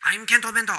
I'm Kento Bento.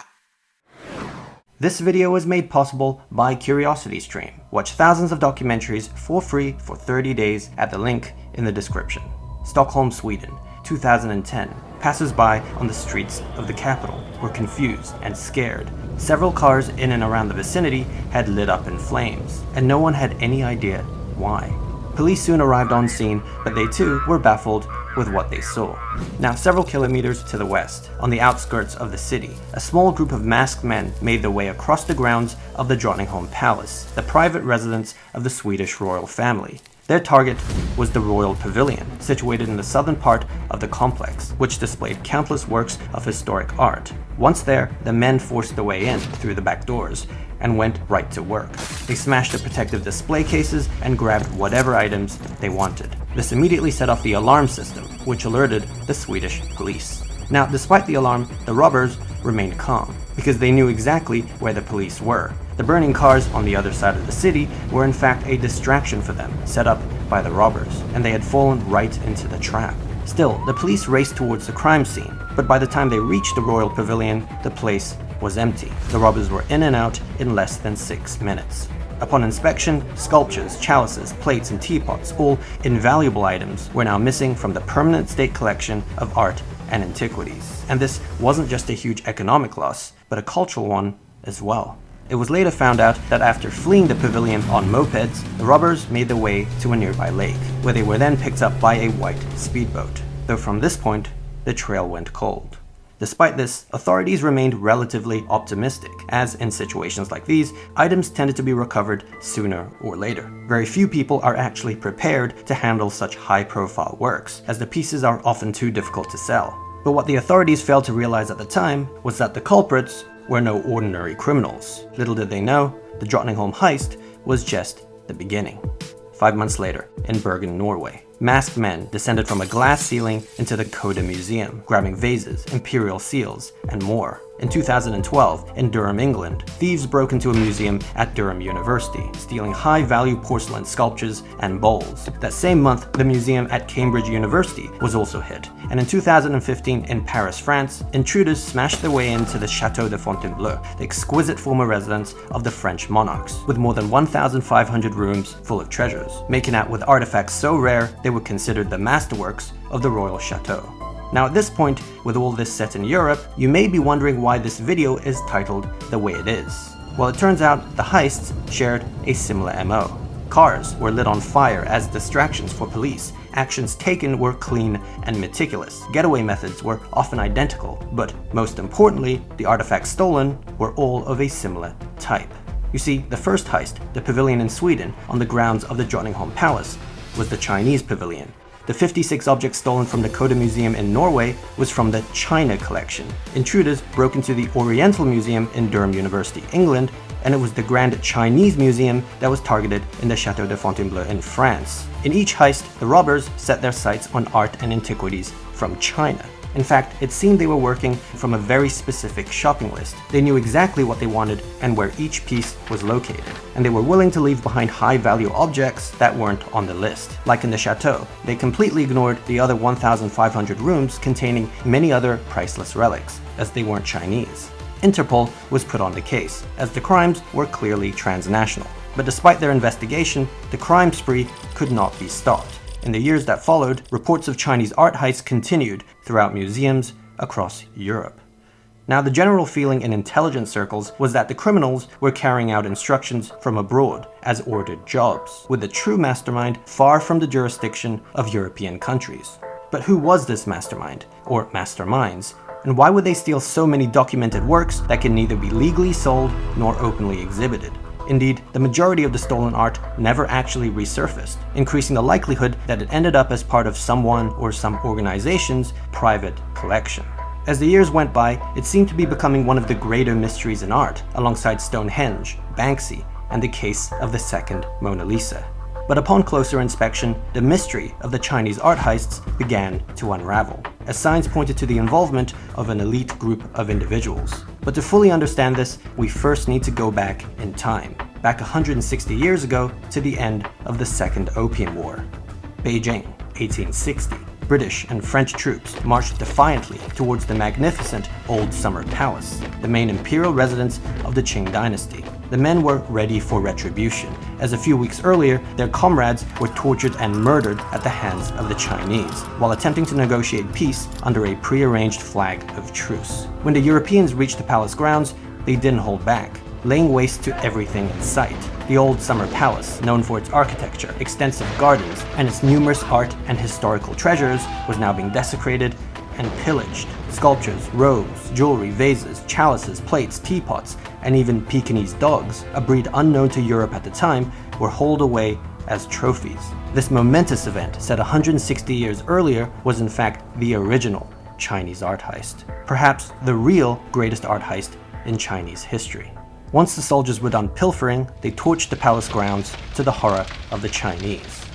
This video was made possible by CuriosityStream. Watch thousands of documentaries for free for 30 days at the link in the description. Stockholm, Sweden, 2010. Passers-by on the streets of the capital were confused and scared. Several cars in and around the vicinity had lit up in flames, and no one had any idea why. Police soon arrived on scene, but they too were baffled with what they saw. Now, several kilometers to the west, on the outskirts of the city, a small group of masked men made their way across the grounds of the Drottningholm Palace, the private residence of the Swedish royal family. Their target was the Royal Pavilion, situated in the southern part of the complex, which displayed countless works of historic art. Once there, the men forced their way in through the back doors and went right to work. They smashed the protective display cases and grabbed whatever items they wanted. This immediately set off the alarm system, which alerted the Swedish police. Now, despite the alarm, the robbers remained calm, because they knew exactly where the police were. The burning cars on the other side of the city were in fact a distraction for them, set up by the robbers, and they had fallen right into the trap. Still, the police raced towards the crime scene, but by the time they reached the Royal Pavilion, the place was empty. The robbers were in and out in less than 6 minutes. Upon inspection, sculptures, chalices, plates, and teapots, all invaluable items, were now missing from the permanent state collection of art and antiquities. And this wasn't just a huge economic loss, but a cultural one as well. It was later found out that after fleeing the pavilion on mopeds, the robbers made their way to a nearby lake, where they were then picked up by a white speedboat. Though from this point, the trail went cold. Despite this, authorities remained relatively optimistic, as in situations like these, items tended to be recovered sooner or later. Very few people are actually prepared to handle such high-profile works, as the pieces are often too difficult to sell. But what the authorities failed to realize at the time was that the culprits were no ordinary criminals. Little did they know, the Drottningholm heist was just the beginning. 5 months later, in Bergen, Norway, masked men descended from a glass ceiling into the Coda Museum, grabbing vases, imperial seals, and more. In 2012, in Durham, England, thieves broke into a museum at Durham University, stealing high-value porcelain sculptures and bowls. That same month, the museum at Cambridge University was also hit. And in 2015, in Paris, France, intruders smashed their way into the Château de Fontainebleau, the exquisite former residence of the French monarchs, with more than 1,500 rooms full of treasures, making out with artifacts so rare they were considered the masterworks of the royal chateau. Now at this point, with all this set in Europe, you may be wondering why this video is titled the way it is. Well, it turns out the heists shared a similar MO. Cars were lit on fire as distractions for police. Actions taken were clean and meticulous. Getaway methods were often identical, but most importantly, the artifacts stolen were all of a similar type. You see, the first heist, the pavilion in Sweden on the grounds of the Drottningholm Palace, was the Chinese pavilion. The 56 objects stolen from the Coda Museum in Norway was from the China collection. Intruders broke into the Oriental Museum in Durham University, England, and it was the Grand Chinese Museum that was targeted in the Château de Fontainebleau in France. In each heist, the robbers set their sights on art and antiquities from China. In fact, it seemed they were working from a very specific shopping list. They knew exactly what they wanted and where each piece was located, and they were willing to leave behind high-value objects that weren't on the list. Like in the chateau, they completely ignored the other 1,500 rooms containing many other priceless relics, as they weren't Chinese. Interpol was put on the case, as the crimes were clearly transnational. But despite their investigation, the crime spree could not be stopped. In the years that followed, reports of Chinese art heists continued throughout museums across Europe. Now, the general feeling in intelligence circles was that the criminals were carrying out instructions from abroad as ordered jobs, with the true mastermind far from the jurisdiction of European countries. But who was this mastermind, or masterminds, and why would they steal so many documented works that can neither be legally sold nor openly exhibited? Indeed, the majority of the stolen art never actually resurfaced, increasing the likelihood that it ended up as part of someone or some organization's private collection. As the years went by, it seemed to be becoming one of the greater mysteries in art, alongside Stonehenge, Banksy, and the case of the second Mona Lisa. But upon closer inspection, the mystery of the Chinese art heists began to unravel, as signs pointed to the involvement of an elite group of individuals. But to fully understand this, we first need to go back in time, back 160 years ago to the end of the Second Opium War. Beijing, 1860. British and French troops marched defiantly towards the magnificent Old Summer Palace, the main imperial residence of the Qing dynasty. The men were ready for retribution, as a few weeks earlier, their comrades were tortured and murdered at the hands of the Chinese, while attempting to negotiate peace under a prearranged flag of truce. When the Europeans reached the palace grounds, they didn't hold back, laying waste to everything in sight. The Old Summer Palace, known for its architecture, extensive gardens, and its numerous art and historical treasures, was now being desecrated and pillaged. Sculptures, robes, jewelry, vases, chalices, plates, teapots, and even Pekingese dogs, a breed unknown to Europe at the time, were hauled away as trophies. This momentous event, set 160 years earlier, was in fact the original Chinese art heist. Perhaps the real greatest art heist in Chinese history. Once the soldiers were done pilfering, they torched the palace grounds to the horror of the Chinese.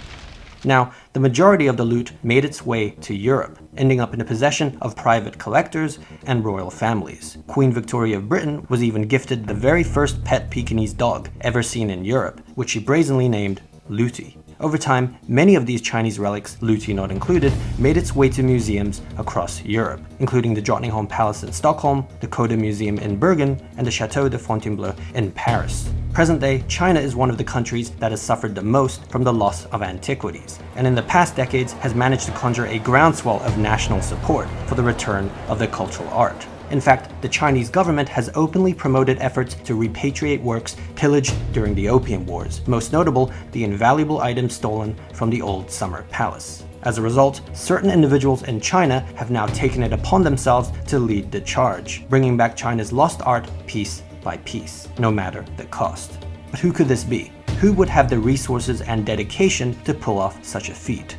Now, the majority of the loot made its way to Europe, ending up in the possession of private collectors and royal families. Queen Victoria of Britain was even gifted the very first pet Pekingese dog ever seen in Europe, which she brazenly named Looty. Over time, many of these Chinese relics, Looty not included, made its way to museums across Europe, including the Drottningholm Palace in Stockholm, the Coda Museum in Bergen, and the Château de Fontainebleau in Paris. Present day, China is one of the countries that has suffered the most from the loss of antiquities, and in the past decades has managed to conjure a groundswell of national support for the return of their cultural art. In fact, the Chinese government has openly promoted efforts to repatriate works pillaged during the Opium Wars, most notable the invaluable items stolen from the Old Summer Palace. As a result, certain individuals in China have now taken it upon themselves to lead the charge, bringing back China's lost art piece by piece, no matter the cost. But who could this be? Who would have the resources and dedication to pull off such a feat?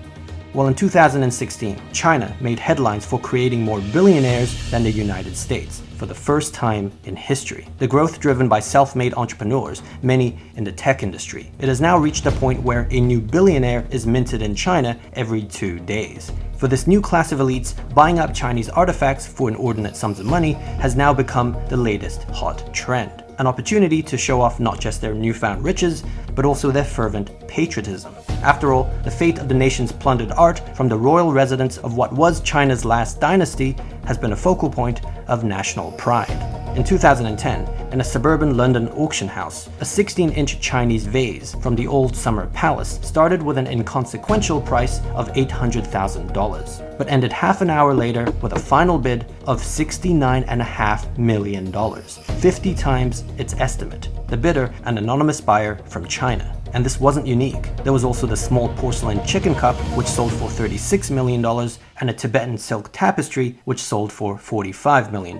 Well, in 2016, China made headlines for creating more billionaires than the United States, for the first time in history. The growth driven by self-made entrepreneurs, many in the tech industry. It has now reached a point where a new billionaire is minted in China every 2 days. For this new class of elites, buying up Chinese artifacts for inordinate sums of money has now become the latest hot trend. An opportunity to show off not just their newfound riches, but also their fervent patriotism. After all, the fate of the nation's plundered art from the royal residence of what was China's last dynasty has been a focal point of national pride. In 2010, in a suburban London auction house, a 16-inch Chinese vase from the Old Summer Palace started with an inconsequential price of $800,000, but ended half an hour later with a final bid of $69.5 million, 50 times its estimate. The bidder, an anonymous buyer from China. And this wasn't unique. There was also the small porcelain chicken cup, which sold for $36 million, and a Tibetan silk tapestry, which sold for $45 million.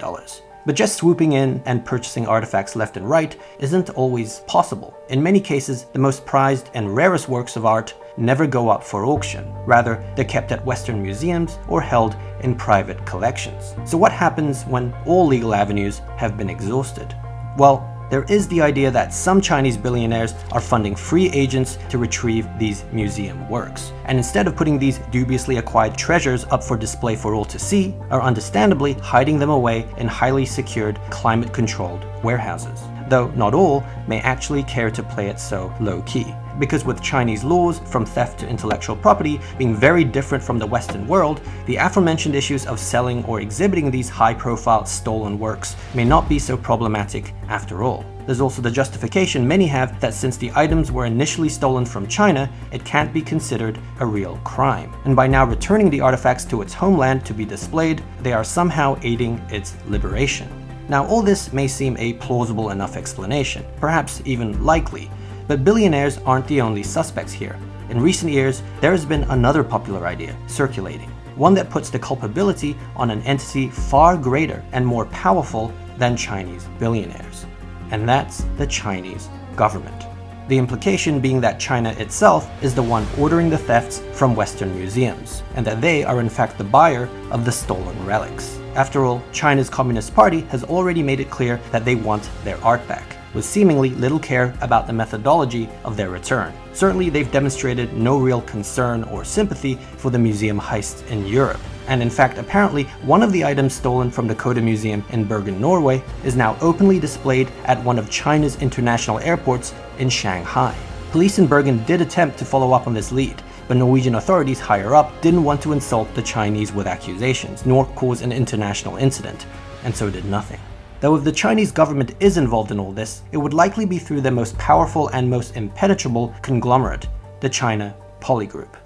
But just swooping in and purchasing artifacts left and right isn't always possible. In many cases, the most prized and rarest works of art never go up for auction. Rather, they're kept at Western museums or held in private collections. So what happens when all legal avenues have been exhausted? Well, there is the idea that some Chinese billionaires are funding free agents to retrieve these museum works, and instead of putting these dubiously acquired treasures up for display for all to see, are understandably hiding them away in highly secured, climate-controlled warehouses. Though not all may actually care to play it so low-key. Because with Chinese laws, from theft to intellectual property, being very different from the Western world, the aforementioned issues of selling or exhibiting these high-profile stolen works may not be so problematic after all. There's also the justification many have that since the items were initially stolen from China, it can't be considered a real crime. And by now returning the artifacts to its homeland to be displayed, they are somehow aiding its liberation. Now, all this may seem a plausible enough explanation, perhaps even likely, but billionaires aren't the only suspects here. In recent years, there has been another popular idea circulating, one that puts the culpability on an entity far greater and more powerful than Chinese billionaires. And that's the Chinese government. The implication being that China itself is the one ordering the thefts from Western museums, and that they are in fact the buyer of the stolen relics. After all, China's Communist Party has already made it clear that they want their art back, with seemingly little care about the methodology of their return. Certainly, they've demonstrated no real concern or sympathy for the museum heists in Europe. And in fact, apparently, one of the items stolen from the Coda Museum in Bergen, Norway, is now openly displayed at one of China's international airports in Shanghai. Police in Bergen did attempt to follow up on this lead, but Norwegian authorities higher up didn't want to insult the Chinese with accusations, nor cause an international incident, and so did nothing. Though if the Chinese government is involved in all this, it would likely be through their most powerful and most impenetrable conglomerate, the China Poly Group.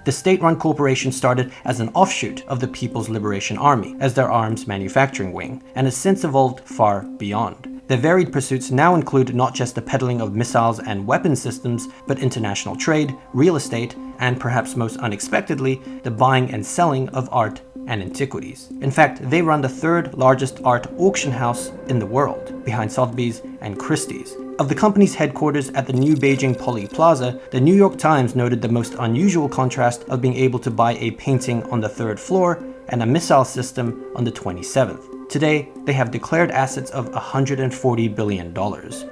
The state-run corporation started as an offshoot of the People's Liberation Army as their arms manufacturing wing, and has since evolved far beyond. Their varied pursuits now include not just the peddling of missiles and weapon systems, but international trade, real estate, and perhaps most unexpectedly, the buying and selling of art and antiquities. In fact, they run the third largest art auction house in the world, behind Sotheby's and Christie's. Of the company's headquarters at the new Beijing Poly Plaza, the New York Times noted the most unusual contrast of being able to buy a painting on the 3rd floor and a missile system on the 27th. Today, they have declared assets of $140 billion,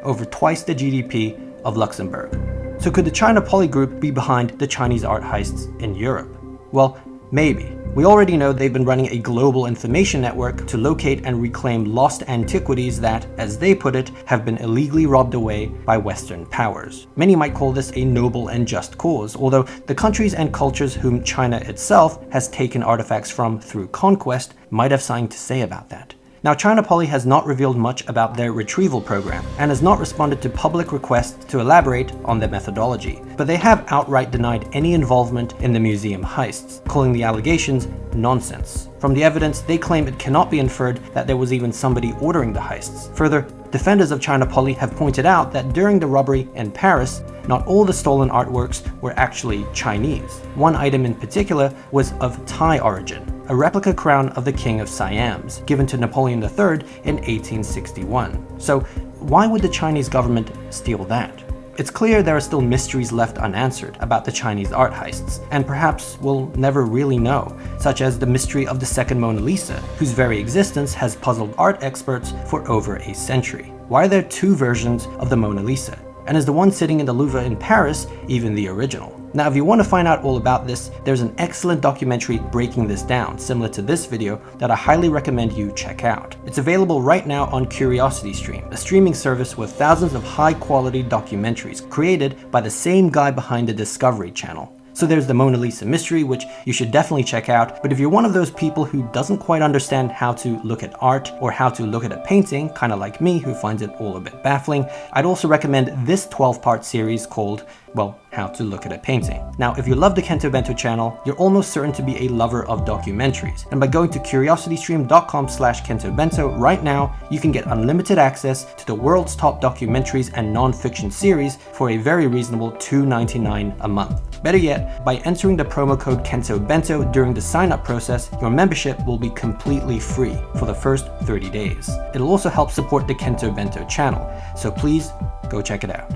over twice the GDP of Luxembourg. So could the China Poly Group be behind the Chinese art heists in Europe? Well, maybe. We already know they've been running a global information network to locate and reclaim lost antiquities that, as they put it, have been illegally robbed away by Western powers. Many might call this a noble and just cause, although the countries and cultures whom China itself has taken artifacts from through conquest might have something to say about that. Now, China Poly has not revealed much about their retrieval program and has not responded to public requests to elaborate on their methodology, but they have outright denied any involvement in the museum heists, calling the allegations nonsense. From the evidence, they claim it cannot be inferred that there was even somebody ordering the heists. Further, defenders of China Poly have pointed out that during the robbery in Paris, not all the stolen artworks were actually Chinese. One item in particular was of Thai origin, a replica crown of the King of Siams, given to Napoleon III in 1861. So why would the Chinese government steal that? It's clear there are still mysteries left unanswered about the Chinese art heists, and perhaps we'll never really know, such as the mystery of the second Mona Lisa, whose very existence has puzzled art experts for over a century. Why are there two versions of the Mona Lisa? And is the one sitting in the Louvre in Paris even the original? Now, if you want to find out all about this, there's an excellent documentary breaking this down, similar to this video, that I highly recommend you check out. It's available right now on CuriosityStream, a streaming service with thousands of high-quality documentaries created by the same guy behind the Discovery Channel. So there's the Mona Lisa mystery, which you should definitely check out, but if you're one of those people who doesn't quite understand how to look at art or how to look at a painting, kind of like me who finds it all a bit baffling, I'd also recommend this 12-part series called, well, How to Look at a Painting. Now, if you love the Kento Bento channel, you're almost certain to be a lover of documentaries, and by going to curiositystream.com/KentoBento right now, you can get unlimited access to the world's top documentaries and non-fiction series for a very reasonable $2.99 a month. Better yet, by entering the promo code KentoBento during the sign-up process, your membership will be completely free for the first 30 days. It'll also help support the Kento Bento channel, so please go check it out.